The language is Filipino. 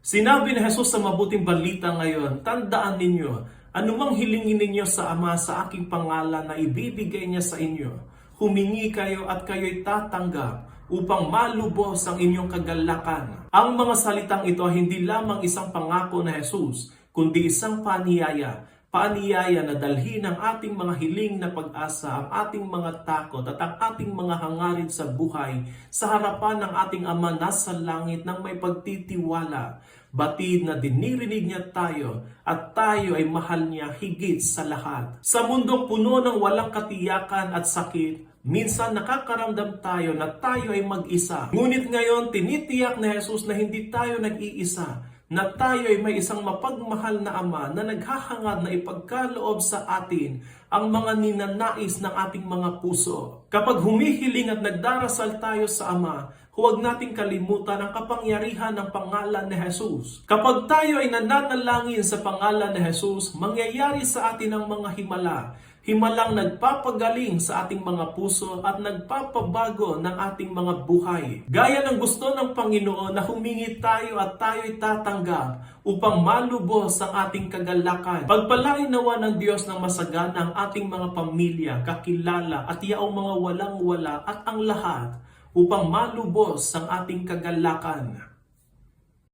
Sinabi ni Jesus sa mabuting balita ngayon, tandaan ninyo, anumang hilingin ninyo sa Ama sa aking pangalan na ibibigay niya sa inyo, humingi kayo at kayo'y tatanggap upang malubos ang inyong kagalakan. Ang mga salitang ito ay hindi lamang isang pangako na Jesus, kundi isang paniyaya na dalhin ang ating mga hiling na pag-asa, ang ating mga takot at ang ating mga hangarin sa buhay sa harapan ng ating Ama nasa langit ng may pagtitiwala. Batid na dinirinig niya tayo at tayo ay mahal niya higit sa lahat. Sa mundong puno ng walang katiyakan at sakit, minsan nakakaramdam tayo na tayo ay mag-isa. Ngunit ngayon tinitiyak na Jesus na hindi tayo nag-iisa, na tayo ay may isang mapagmahal na Ama na naghahangad na ipagkaloob sa atin ang mga ninanais ng ating mga puso. Kapag humihiling at nagdarasal tayo sa Ama, huwag nating kalimutan ang kapangyarihan ng pangalan ni Jesus. Kapag tayo ay nananalangin sa pangalan ni Jesus, mangyayari sa atin ang mga himala. Himalang nagpapagaling sa ating mga puso at nagpapabago ng ating mga buhay. Gaya ng gusto ng Panginoon na humingi tayo at tayo'y tatanggap upang malubos ang ating kagalakan. Pagpalain nawa ng Diyos ng masagana ang ating mga pamilya, kakilala at yaong mga walang-wala at ang lahat upang malubos ang ating kagalakan.